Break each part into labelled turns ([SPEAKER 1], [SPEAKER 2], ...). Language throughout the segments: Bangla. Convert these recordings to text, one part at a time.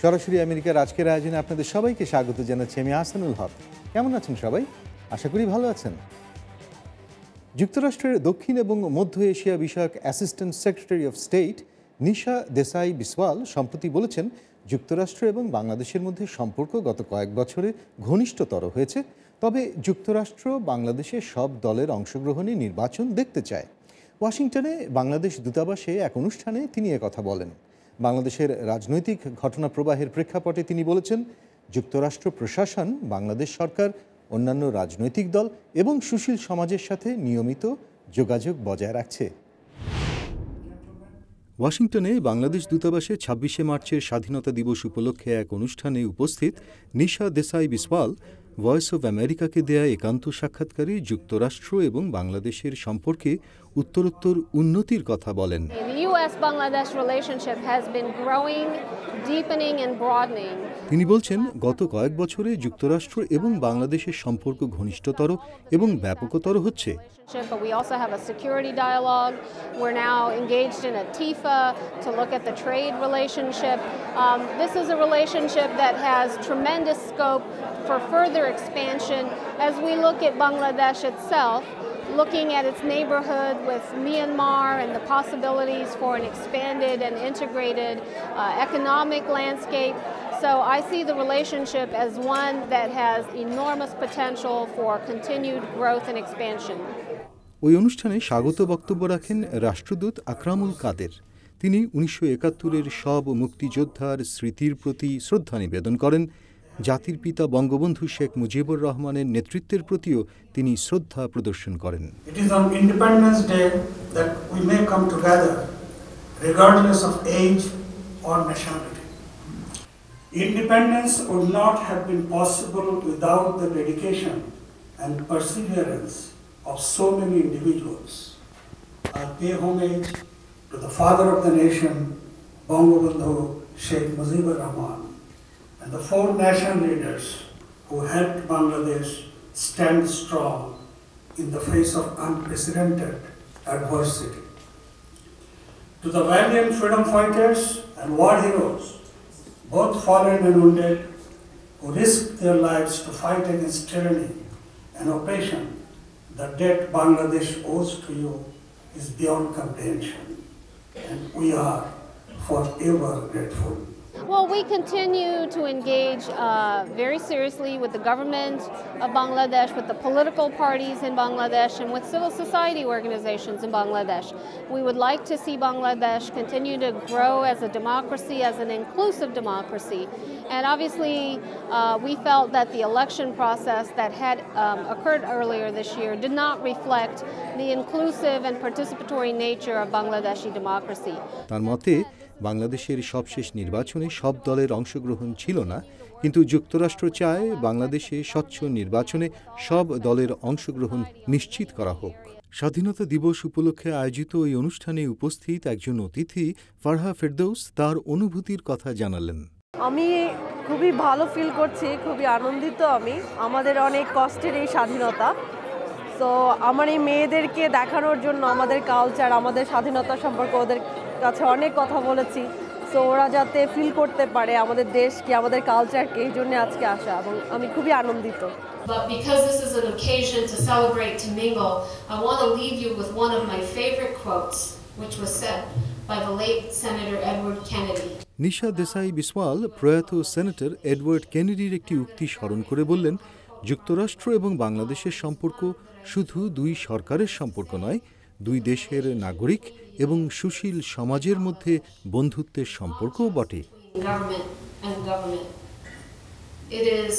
[SPEAKER 1] সরাসরি আমেরিকার আজকের আয়োজনে আপনাদের সবাইকে স্বাগত জানাচ্ছি আমি আহসানুল হক। কেমন আছেন সবাই? আশা করি ভালো আছেন। যুক্তরাষ্ট্রের দক্ষিণ এবং মধ্য এশিয়া বিষয়ক অ্যাসিস্ট্যান্ট সেক্রেটারি অফ স্টেট নিশা দেসাই বিসওয়াল সম্প্রতি বলেছেন, যুক্তরাষ্ট্র এবং বাংলাদেশের মধ্যে সম্পর্ক গত কয়েক বছরে ঘনিষ্ঠতর হয়েছে। তবে যুক্তরাষ্ট্র বাংলাদেশের সব দলের অংশগ্রহণে নির্বাচন দেখতে চায়। ওয়াশিংটনে বাংলাদেশ দূতাবাসে এক অনুষ্ঠানে তিনি একথা বলেন। বাংলাদেশের রাজনৈতিক ঘটনা প্রবাহের প্রেক্ষাপটে তিনি বলেছেন, যুক্তরাষ্ট্র প্রশাসন, বাংলাদেশ সরকার, অন্যান্য রাজনৈতিক দল এবং সুশীল সমাজের সাথে নিয়মিত যোগাযোগ বজায় রাখছে। ওয়াশিংটনে বাংলাদেশ দূতাবাসে ২৬শে মার্চের স্বাধীনতা দিবস উপলক্ষে এক অনুষ্ঠানে উপস্থিত নিশা দেসাই বিসওয়াল ভয়েস অব আমেরিকাকে দেয়া একান্ত সাক্ষাৎকারে যুক্তরাষ্ট্র এবং বাংলাদেশের সম্পর্কে উত্তরোত্তর উন্নতির কথা বলেন। তিনি বলছেন, গত কয়েক বছরে যুক্তরাষ্ট্র এবং বাংলাদেশের সম্পর্ক ঘনিষ্ঠতর এবং ব্যাপকতর হচ্ছে।
[SPEAKER 2] But we also have a security dialogue. We're now engaged in a TIFA to look at the trade relationship. This is a relationship that has tremendous scope for further expansion as we look at Bangladesh itself, looking at its neighborhood with Myanmar and the possibilities for an expanded and integrated economic landscape. So I see the relationship as one that has enormous potential for continued growth and expansion.
[SPEAKER 1] ওই অনুষ্ঠানে স্বাগত বক্তব্য রাখেন রাষ্ট্রদূত আকরামুল কাদের। তিনি ১৯৭১-এর সব মুক্তিযোদ্ধার স্মৃতির প্রতি শ্রদ্ধা নিবেদন করেন। জাতির পিতা বঙ্গবন্ধু শেখ মুজিবুর রহমানের নেতৃত্বের প্রতিও তিনি শ্রদ্ধা প্রদর্শন করেন।
[SPEAKER 3] It is on Independence Day that we may come together regardless of age or nationality. Independence would not have been possible without the dedication and perseverance of so many individuals. I pay homage to the father of the nation, Bangabandhu Sheikh Mujibur Rahman, and the four national leaders who helped Bangladesh stand strong in the face of unprecedented adversity. To the valiant freedom fighters and war heroes, both fallen and wounded, who risked their lives to fight against tyranny and oppression, the debt Bangladesh owes to you is beyond comprehension, and we are forever grateful.
[SPEAKER 2] Well, we continue to engage very seriously with the government of Bangladesh, with the political parties in Bangladesh, and with civil society organizations in Bangladesh. We would like to see Bangladesh continue to grow as a democracy, as an inclusive democracy. And obviously, we felt that the election process that had occurred earlier this year did not reflect the inclusive and participatory nature of Bangladeshi democracy.
[SPEAKER 1] তার মতে, বাংলাদেশের সবশেষ নির্বাচনে সব দলের অংশগ্রহণ ছিল না, কিন্তু যুক্তরাষ্ট্র চায় বাংলাদেশে স্বচ্ছ নির্বাচনে সব দলের অংশগ্রহণ নিশ্চিত করা হোক। স্বাধীনতা দিবস উপলক্ষে আয়োজিত এই অনুষ্ঠানে উপস্থিত একজন অতিথি ফারহা ফেরদৌস তার অনুভূতির কথা জানালেন।
[SPEAKER 4] আমি খুবই ভালো ফিল করছি, খুবই আনন্দিত। আমাদের অনেক কষ্টের এই স্বাধীনতা, তো আমার এই মেয়েদেরকে দেখানোর জন্য আমাদের কালচার, আমাদের স্বাধীনতা সম্পর্কে ওদের কাছে অনেক কথা বলেছি। সো ওরা যাতে ফিল করতে পারে আমাদের দেশকে, আমাদের কালচারকে, এই জন্য আজকে আসা, এবং আমি খুবই আনন্দিত।
[SPEAKER 5] But because this is an occasion to celebrate, to mingle, I want to leave you with one of my favorite quotes, which was said by the late Senator Edward Kennedy.
[SPEAKER 1] নিশা দেসাই বিসওয়াল প্রয়াত সেনেটর এডওয়ার্ড কেনেডির একটি উক্তি স্মরণ করে বললেন, যুক্তরাষ্ট্র এবং বাংলাদেশের সম্পর্ক শুধু দুই সরকারের সম্পর্ক নয়, দুই দেশের নাগরিক এবং সুশীল সমাজের মধ্যে বন্ধুত্বের সম্পর্কও বটে।
[SPEAKER 5] It is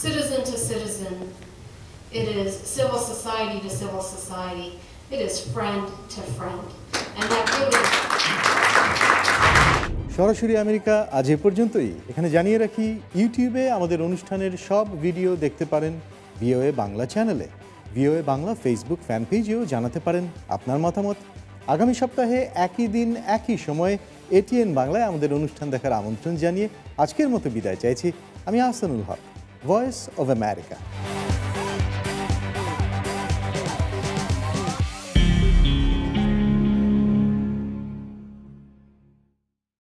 [SPEAKER 5] citizen to citizen. It is civil society to civil society. It is friend to friend. And that really
[SPEAKER 1] সরাসরি আমেরিকা আজ এ পর্যন্তই। এখানে জানিয়ে রাখি, ইউটিউবে আমাদের অনুষ্ঠানের সব ভিডিও দেখতে পারেন ভিওএ বাংলা চ্যানেলে। ভিওএ বাংলা ফেসবুক ফ্যান পেজেও জানাতে পারেন আপনার মতামত। আগামী সপ্তাহে একই দিন একই সময়ে এটিএন বাংলায় আমাদের অনুষ্ঠান দেখার আমন্ত্রণ জানিয়ে আজকের মতো বিদায় চাইছি। আমি আহসানুল হক, ভয়েস অব আমেরিকা।